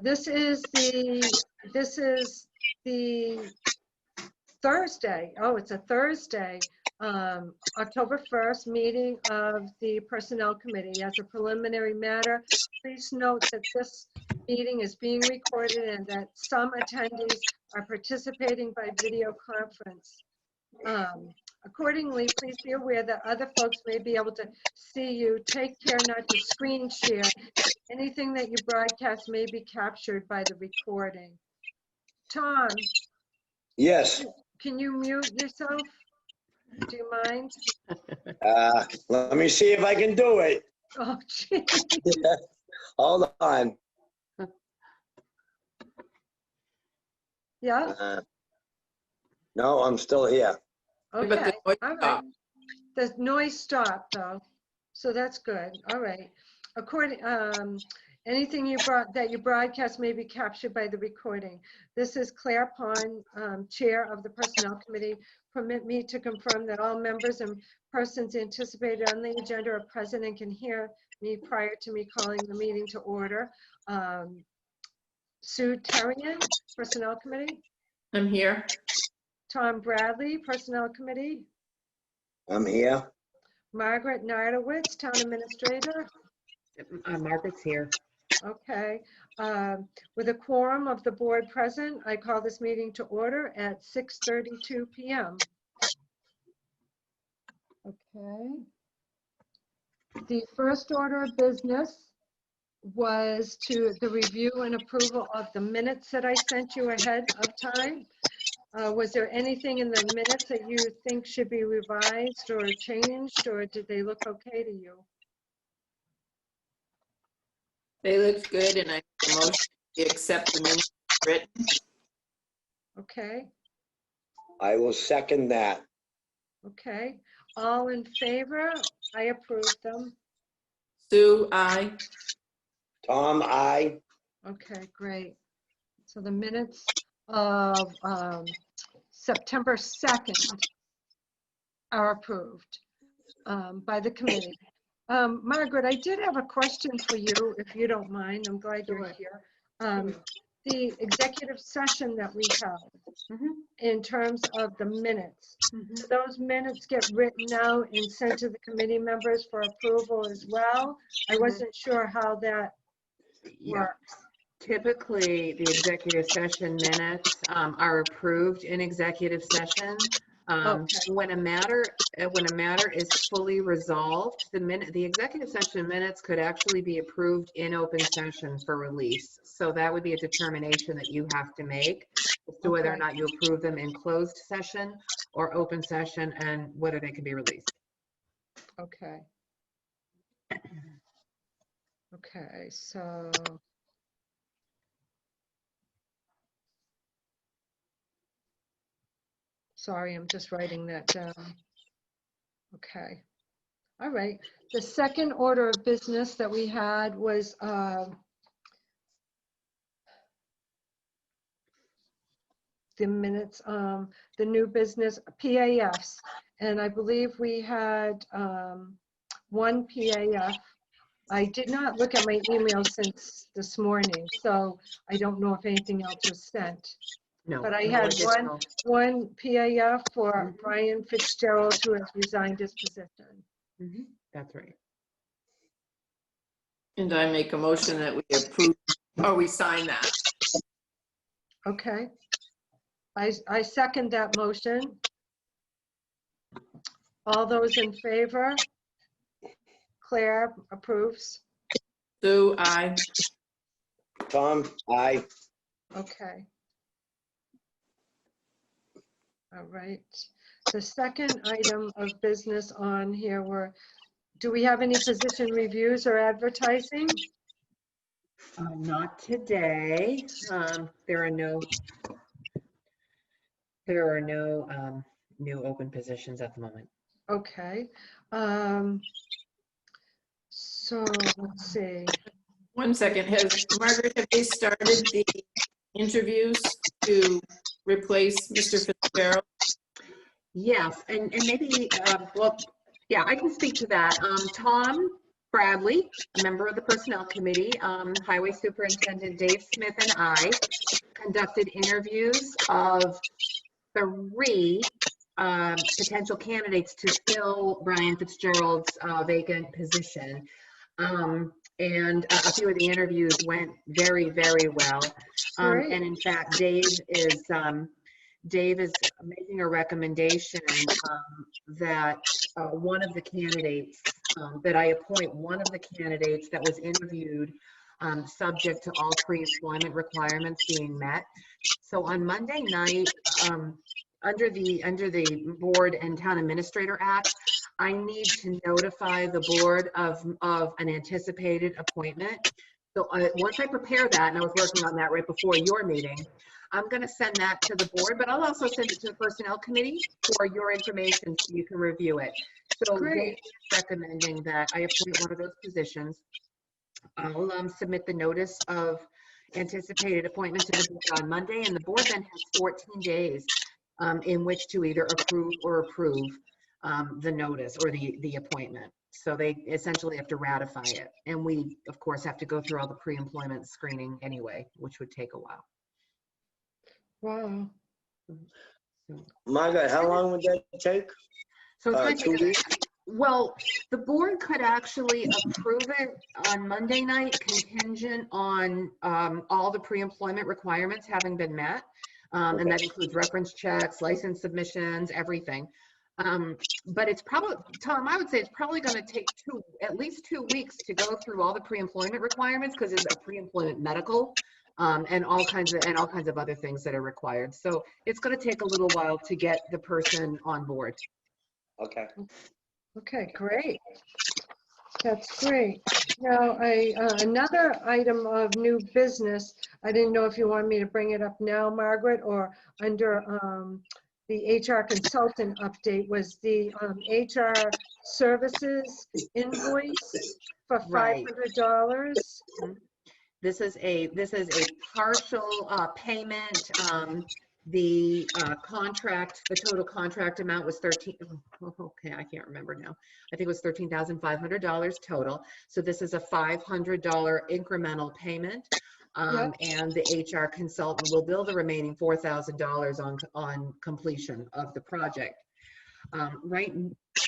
This is the Thursday. Oh, it's a Thursday, October 1st meeting of the Personnel Committee. As a preliminary matter, please note that this meeting is being recorded and that some attendees are participating by video conference. Accordingly, please be aware that other folks may be able to see you. Take care not to screen share. Anything that you broadcast may be captured by the recording. Tom? Yes. Can you mute yourself? Do you mind? Let me see if I can do it. Oh, gee. Hold on. Yeah? No, I'm still here. Okay, all right. The noise stopped though, so that's good. All right. Anything that you broadcast may be captured by the recording. This is Claire Pond, Chair of the Personnel Committee. Permit me to confirm that all members and persons anticipated on the agenda are present and can hear me prior to me calling the meeting to order. Sue Terrian, Personnel Committee. I'm here. Tom Bradley, Personnel Committee. I'm here. Margaret Nardowitz, Town Administrator. Margaret's here. Okay. With a quorum of the board present, I call this meeting to order at 6:32 p.m. Okay. The first order of business was the review and approval of the minutes that I sent you ahead of time. Was there anything in the minutes that you think should be revised or changed, or did they look okay to you? They looked good, and I motion to accept the minutes written. Okay. I will second that. Okay. All in favor? I approve them. Sue, aye. Tom, aye. Okay, great. So the minutes of September 2nd are approved by the committee. Margaret, I did have a question for you, if you don't mind. I'm glad you're here. The executive session that we held, in terms of the minutes, do those minutes get written out and sent to the committee members for approval as well? I wasn't sure how that works. Typically, the executive session minutes are approved in executive session. When a matter is fully resolved, the executive session minutes could actually be approved in open session for release. So that would be a determination that you have to make as to whether or not you approve them in closed session or open session, and whether they can be released. Okay. Okay, so. Sorry, I'm just writing that down. Okay. All right. The second order of business that we had was the minutes, the new business PAFs. And I believe we had one PAF. I did not look at my email since this morning, so I don't know if anything else was sent. No, but I no had additional. one PAF for Brian Fitzgerald, who has resigned his position. That's right. And I make a motion that we approve, or we sign that. Okay. I second that motion. All those in favor? Claire approves. Sue, aye. Tom, aye. Okay. All right. The second item of business on here were, do we have any position reviews or advertising? Not today. There are no new open positions at the moment. Okay. So let's see. 1 second. Margaret, have they started the interviews to replace Mr. Fitzgerald? Yes, and maybe, well, yeah, I can speak to that. Tom Bradley, a member of the Personnel Committee, Highway Superintendent Dave Smith, and I conducted interviews of 3 potential candidates to fill Brian Fitzgerald's vacant position. And a few of the interviews went very, very well. Great. And in fact, Dave is making a recommendation that one of the candidates, that I appoint one of the candidates that was interviewed subject to all pre-employment requirements being met. So on Monday night, under the Board and Town Administrator Act, I need to notify the board of an anticipated appointment. So once I prepare that, and I was working on that right before your meeting, I'm going to send that to the board, but I'll also send it to the Personnel Committee for your information so you can review it. So Great. recommending that I appoint one of those positions. I'll submit the notice of anticipated appointment to the board on Monday, and the board then has 14 days in which to either approve or approve the notice or the appointment. So they essentially have to ratify it. And we, of course, have to go through all the pre-employment screening anyway, which would take a while. Wow. Margaret, how long would that take? So it's going 2 to weeks? well, the board could actually approve it on Monday night contingent on all the pre-employment requirements having been met. And that includes reference checks, license submissions, everything. But it's probably, Tom, I would say it's probably going to take at least 2 weeks to go through all the pre-employment requirements, because it's a pre-employment medical and all kinds of other things that are required. So it's going to take a little while to get the person on board. Okay. Okay, great. That's great. Now, another item of new business, I didn't know if you wanted me to bring it up now, Margaret, or under the HR consultant update, was the HR services invoice for $500. This is a partial payment. The contract, the total contract amount was okay, I can't remember now. I think it was $13,500 total. So this is a $500 incremental payment. Yep. And the HR consultant will bill the remaining $4,000 on completion of the project. Right.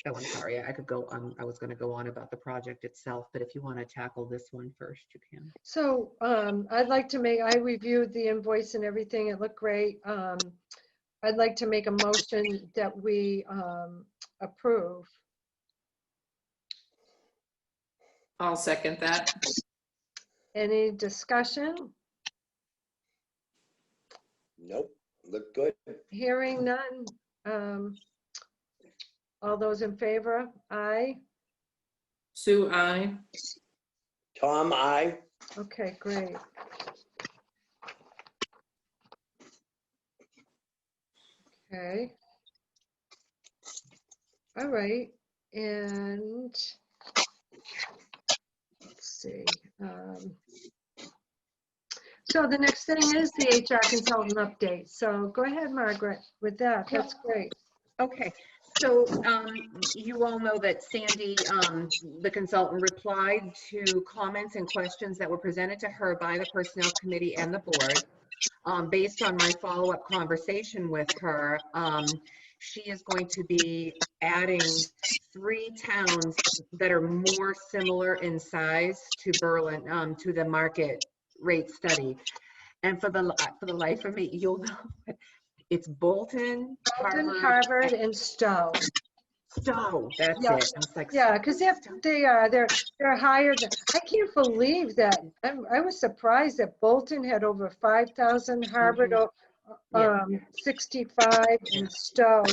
Oh, I'm sorry. I could go on. I was going to go on about the project itself, but if you want to tackle this one first, you can. So I reviewed the invoice and everything. It looked great. I'd like to make a motion that we approve. I'll second that. Any discussion? Nope. Look good. Hearing none. All those in favor? Aye. Sue, aye. Tom, I. Okay, great. Okay. All right, and let's see. So the next thing is the HR consultant update. So go ahead, Margaret, with that. That's great. Okay. So you all know that Sandy, the consultant, replied to comments and questions that were presented to her by the Personnel Committee and the board. Based on my follow-up conversation with her, she is going to be adding 3 towns that are more similar in size to Berlin, to the market rate study. And for the life of me, you'll know. It's Bolton, Harvard, and Stowe. Stowe, that's Yeah. it. I was like, Yeah, because they're higher than, I can't believe that. I was surprised that Bolton had over 5,000, Harvard 65, and Stowe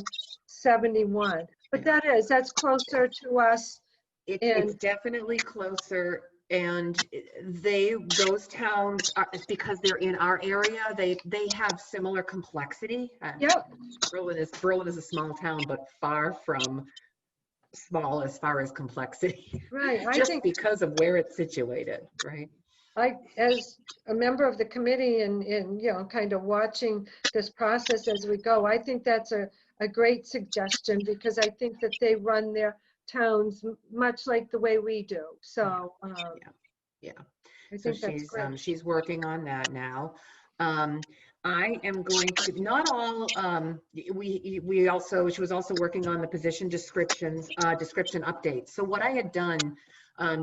71. But that's closer to us. it's definitely closer. And those towns, because they're in our area, they have similar complexity. Yep. Berlin is a small town, but far from small as far as complexity. Right. I Just think because of where it's situated, right? as a member of the committee and kind of watching this process as we go, I think that's a great suggestion, because I think that they run their towns, much like the way we do. So Yeah. I So think that's great. she's working on that now. I am going to, not all, she was also working on the position descriptions, description updates. So what I had done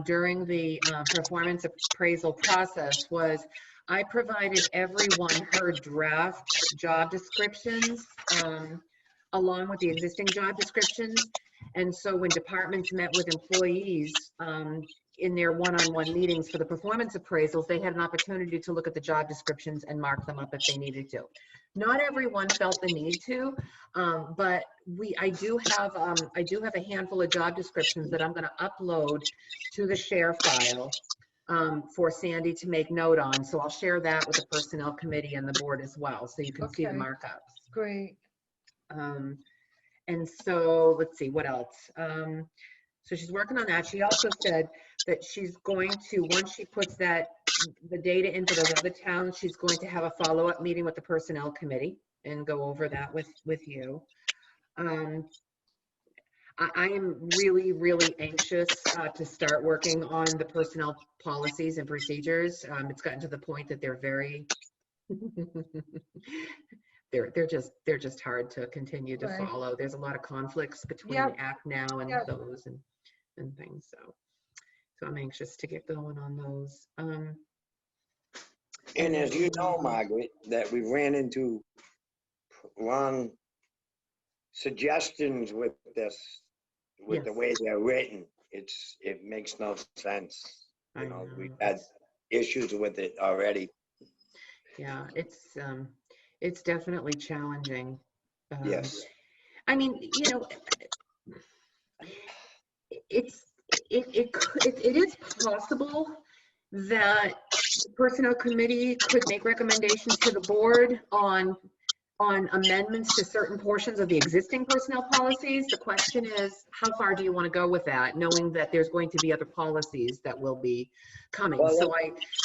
during the performance appraisal process was I provided everyone her draft job descriptions along with the existing job descriptions. And so when departments met with employees in their one-on-one meetings for the performance appraisals, they had an opportunity to look at the job descriptions and mark them up if they needed to. Not everyone felt the need to, but I do have a handful of job descriptions that I'm going to upload to the share file for Sandy to make note on. So I'll share that with the personnel committee and the board as well, so you can see the Okay. markups. Great. And so let's see what else. So she's working on that. She also said that she's going to, once she puts the data into those other towns, she's going to have a follow-up meeting with the personnel committee and go over that with you. I am really, really anxious to start working on the personnel policies and procedures. It's gotten to the point that they're very they're just hard to continue to Right. follow. There's a lot of conflicts between Yep. Act Now and Yep. those and things. So I'm anxious to get going on those. And as you know, Margaret, that we ran into wrong suggestions with this, with the Yes. way they're written. It makes no sense. I You know, know. we've had issues with it already. Yeah, it's definitely challenging. Yes. I mean, you know, it is possible that the personnel committee could make recommendations to the board on amendments to certain portions of the existing personnel policies. The question is, how far do you want to go with that, knowing that there's going to be other policies that will be coming? Well, So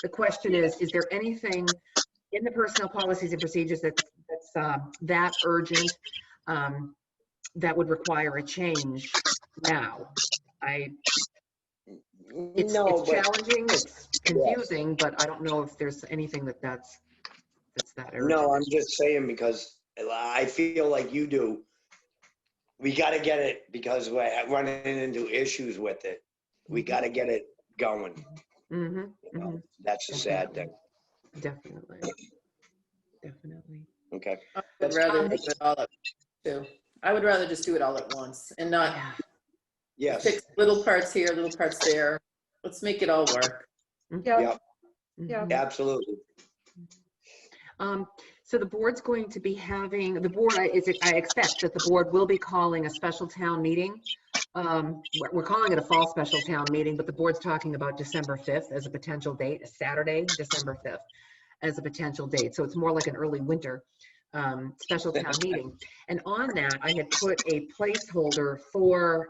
the question is there anything in the personnel policies and procedures that's that urgent that would require a change now? It's challenging, it's confusing, but I don't know if there's anything that's that urgent. No, I'm just saying because I feel like you do. We got to get it because we're running into issues with it. We got to get it going. Mm-hmm. You know, that's the sad thing. Definitely. Okay. I would rather do it all at too. I would rather just do it all at once and not Yes. fix little parts here, little parts there. Let's make it all work. Yep. Yeah. Absolutely. So the board's going to be having, I expect that the board will be calling a special town meeting. We're calling it a fall special town meeting, but the board's talking about December 5th as a potential date, Saturday, December 5th as a potential date. So it's more like an early winter special town meeting. And on that, I had put a placeholder for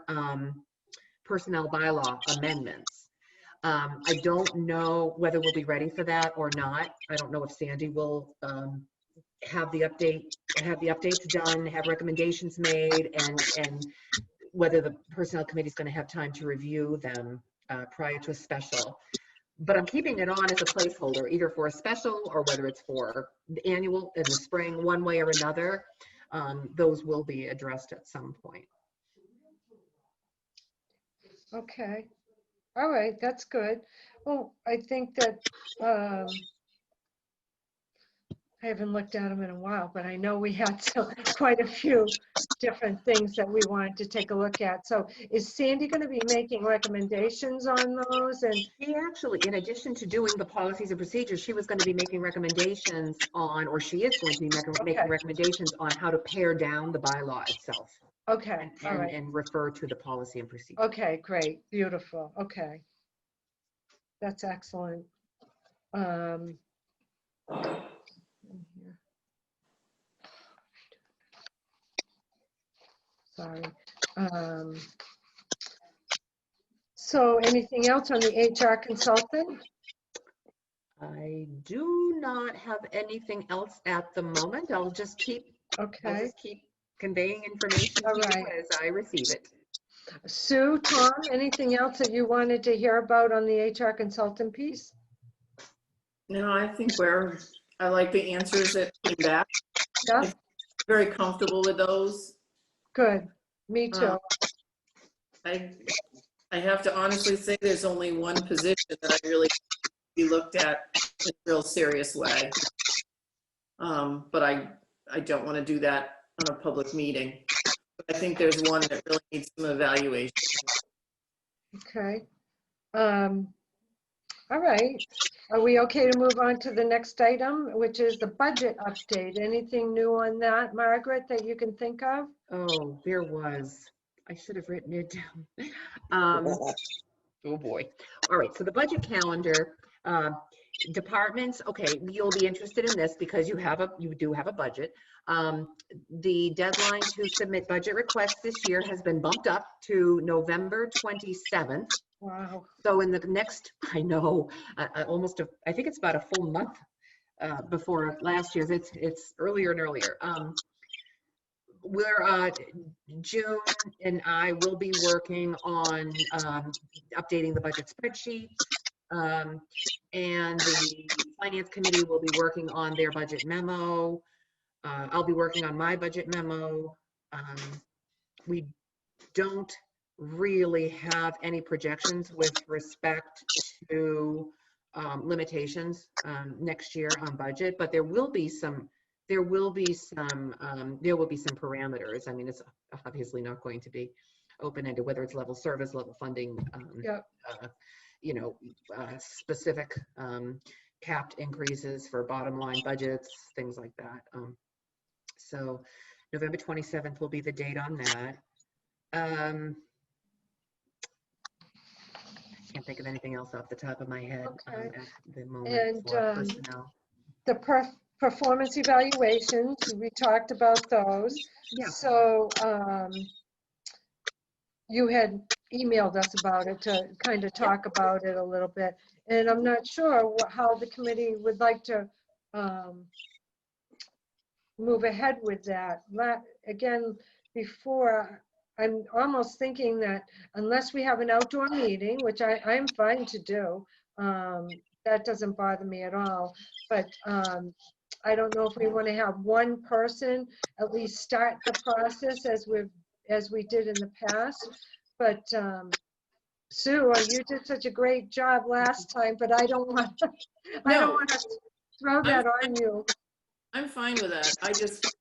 personnel bylaw amendments. I don't know whether we'll be ready for that or not. I don't know if Sandy will have the updates done, have recommendations made, and whether the personnel committee is going to have time to review them prior to a special. But I'm keeping it on as a placeholder, either for a special or whether it's for the annual in the spring, one way or another. Those will be addressed at some point. Okay. All right, that's good. Well, I think that I haven't looked at them in a while, but I know we had quite a few different things that we wanted to take a look at. So is Sandy going to be making recommendations on those? And she actually, in addition to doing the policies and procedures, she was going to be making recommendations on, or she is going to be making recommendations on how to pare down the bylaw itself. Okay. All right. And refer to the policy and procedure. Okay, great. Beautiful. Okay. That's excellent. Sorry. So anything else on the HR consultant? I do not have anything else at the moment. I'll just keep conveying information to you as I receive it. Sue, Tom, anything else that you wanted to hear about on the HR consultant piece? No, I think I like the answers that came back. Yeah, Very comfortable with those. good. Me too. I have to honestly say there's only one position that I really be looked at in a real serious way. But I don't want to do that on a public meeting. But I think there's one that really needs some evaluation. Okay. All right. Are we okay to move on to the next item, which is the budget update? Anything new on that, Margaret, that you can think of? Oh, there was. I should have written it down. Oh boy. All right, so the budget calendar, departments, okay, you'll be interested in this because you do have a budget. The deadline to submit budget requests this year has been bumped up to November 27th. Wow. So in the next, I know, I think it's about a full month before last year's. It's earlier and earlier. June and I will be working on updating the budget spreadsheet, and the finance committee will be working on their budget memo. I'll be working on my budget memo. We don't really have any projections with respect to limitations next year on budget, but there will be some parameters. I mean, it's obviously not going to be open-ended, whether it's level service, level funding, Yep. Specific capped increases for bottom line budgets, things like that. So November 27th will be the date on that. I can't think of anything else off the top of my head Okay. at the moment. And, for personnel. The performance evaluations, we talked about those. Yeah. So you had emailed us about it to kind of talk about it a little bit. And I'm not sure how the committee would like to move ahead with that. Again, before, I'm almost thinking that unless we have an outdoor meeting, which I'm fine to do, that doesn't bother me at all. But I don't know if we want to have one person at least start the process as we did in the past. But Sue, you did such a great job last time, but I don't want to throw that on you. I'm fine with that.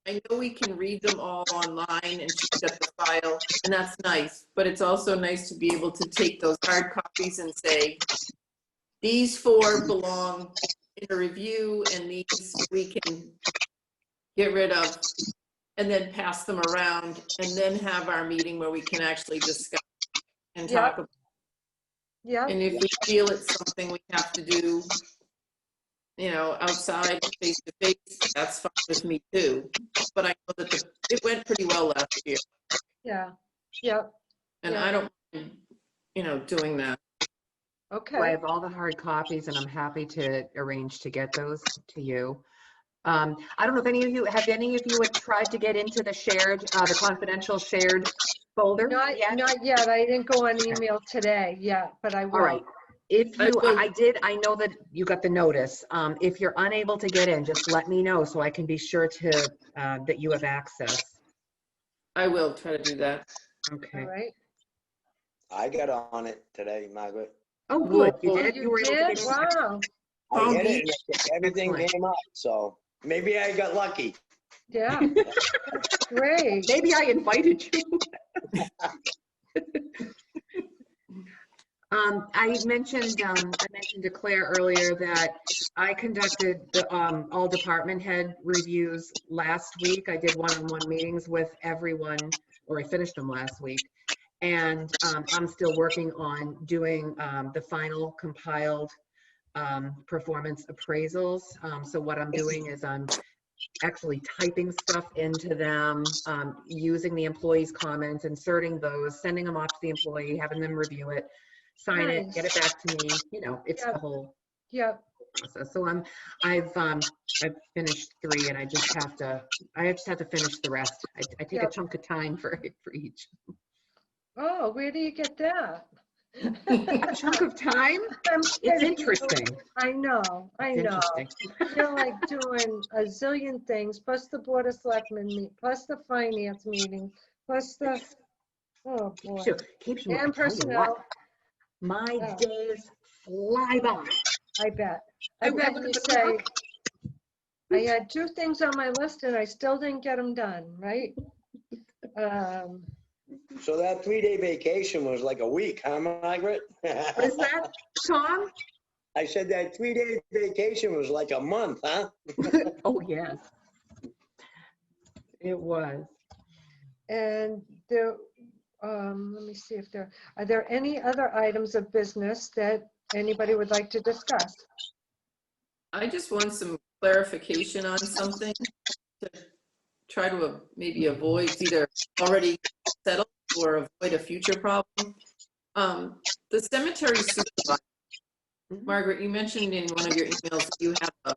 I know we can read them all online and she's got the file, and that's nice, but it's also nice to be able to take those hard copies and say, these 4 belong in a review and these we can get rid of, and then pass them around, and then have our meeting where we can actually discuss and talk about. Yeah. And if we feel it's something we have to do, outside, face to face, that's fine with me too. But I know that it went pretty well last year. Yeah. Yep. And I don't mind, doing that. Okay. I have all the hard copies and I'm happy to arrange to get those to you. I don't know if any of you had tried to get into the confidential shared folder? Not yet. I didn't go on email today yet, but I will. All right. I know that you got the notice. If you're unable to get in, just let me know so I can be sure to that you have access. I will try to do that. Okay. All right. I got on it today, Margaret. Oh, good. You Well, did? You were able to did? get in? Wow. I hit it and everything Excellent. came up, so maybe I got lucky. Yeah. That's great. Maybe I invited you. I mentioned to Claire earlier that I conducted the all department head reviews last week. I did one-on-one meetings with everyone, or I finished them last week. And I'm still working on doing the final compiled performance appraisals. So what I'm doing is I'm actually typing stuff into them, using the employees' comments, inserting those, sending them off to the employee, having them review it, sign it, get it back to me. It's the whole process. So I've finished 3, and I just have to finish the rest. I take a chunk of time for each. Oh, where do you get that? A chunk of time? I'm It's kidding. interesting. I know, I It's know. interesting. You're like doing a zillion things, plus the Board of Selectmen meet, plus the finance meeting, plus the, oh boy. Keeps you, I And tell you what, personnel, my Oh. days fly by. I bet. I I bet look you at the say, clock. I had 2 things on my list and I still didn't get them done, right? So that 3-day vacation was like a week, huh, Margaret? What is that, Tom? I said that 3-day vacation was like a month, huh? Oh, yes. It was. And there, let me see if are there any other items of business that anybody would like to discuss? I just want some clarification on something to try to maybe avoid, either already settled or avoid a future problem. The cemetery supervisor, Margaret, you mentioned in one of your emails that you have a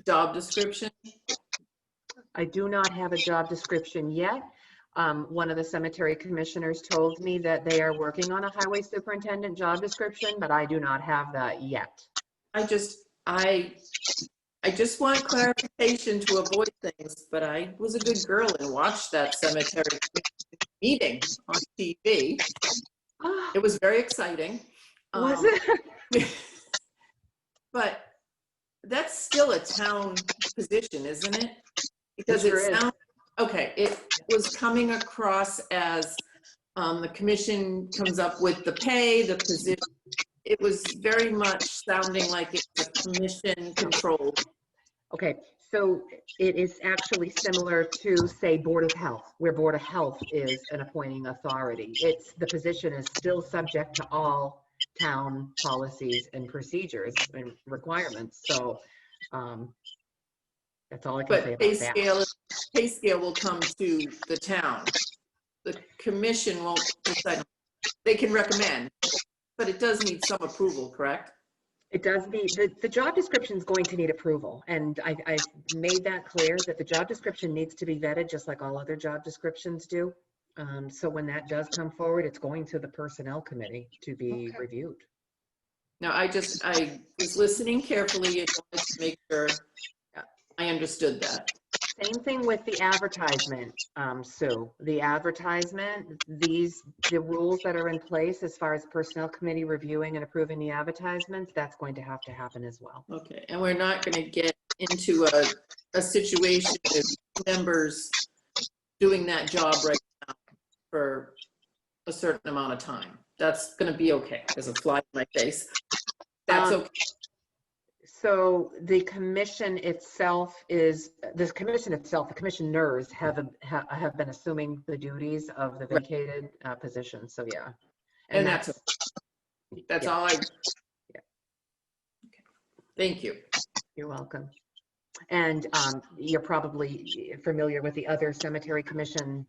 job description. I do not have a job description yet. One of the cemetery commissioners told me that they are working on a highway superintendent job description, but I do not have that yet. I just want clarification to avoid things, but I was a good girl and watched that cemetery meeting on TV. It was very exciting. Was it? But that's still a town position, isn't it? Because It sure it is. sounds, okay, it was coming across as the commission comes up with the pay, the position. It was very much sounding like it's a commission controlled. Okay, so it is actually similar to, say, Board of Health, where Board of Health is an appointing authority. The position is still subject to all town policies and procedures and requirements. So that's all I can say But about that. pay scale will come to the town. The commission won't decide. They can recommend, but it does need some approval, correct? It does need, the job description is going to need approval. And I've made that clear that the job description needs to be vetted just like all other job descriptions do. So when that does come forward, it's going to the personnel committee to be Okay. reviewed. Now, I was listening carefully and wanted to make sure I understood that. Same thing with the advertisement, Sue. The advertisement, the rules that are in place as far as personnel committee reviewing and approving the advertisements, that's going to have to happen as well. Okay, and we're not going to get into a situation with members doing that job right now for a certain amount of time. That's going to be okay. There's a fly in my face. That's okay. So the commission itself the commissioners have been assuming the duties of the vacated position. So yeah. And that's yeah. all I. Yeah. Okay. Thank you. You're welcome. And you're probably familiar with the other cemetery commission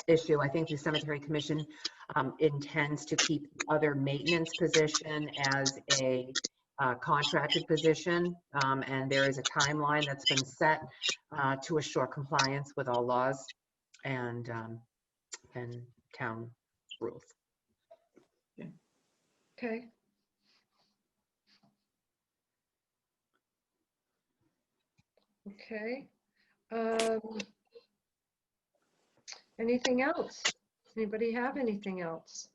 issue. I think the cemetery commission intends to keep other maintenance position as a contracted position, and there is a timeline that's been set to assure compliance with all laws and town rules. Okay. Okay. Anything else? Anybody have anything else?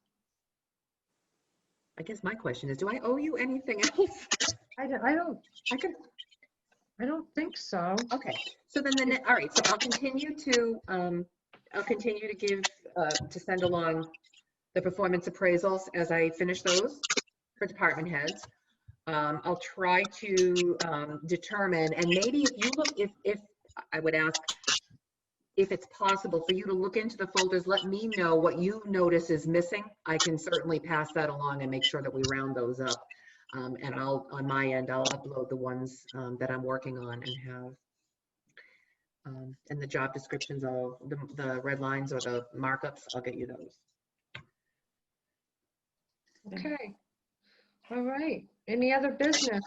I guess my question is, do I owe you anything else? I don't think so. Okay, so then all right, so I'll continue to give to send along the performance appraisals as I finish those for department heads. I'll try to determine, and maybe if you look, if I would ask if it's possible for you to look into the folders, let me know what you notice is missing. I can certainly pass that along and make sure that we round those up. And on my end, I'll upload the ones that I'm working on and have, and the job descriptions of the red lines or the markups, I'll get you those. Okay. All right. Any other business?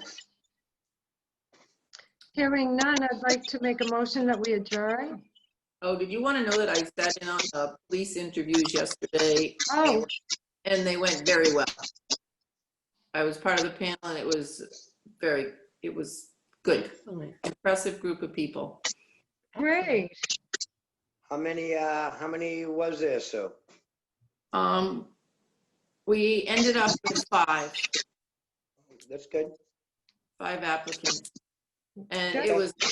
Hearing none, I'd like to make a motion that we adjourn. Oh, did you want to know that I sat in on the police interviews yesterday? Oh, And they went very well. I was part of the panel and it was good. Excellent. Impressive group of people. great. How many was there, Sue? We ended up with five That's good. applicants. And Good. it was a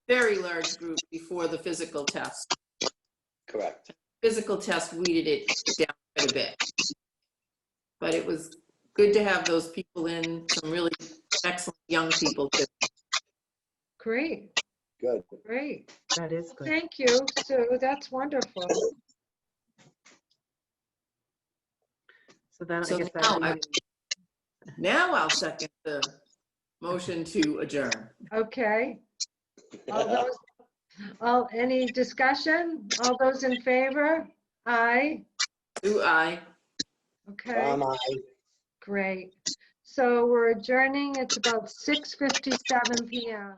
very large group before the physical test. Correct. Physical test weeded it down quite a bit. But it was good to have those people in, some really excellent young people. Great, Good. great. That is good. Thank you, Sue. That's wonderful. So then I So guess now, that now I'll second the motion to adjourn. Okay. Any discussion? All those in favor? Aye. Do I? Okay, I great. So we're adjourning. It's about 6:57 PM.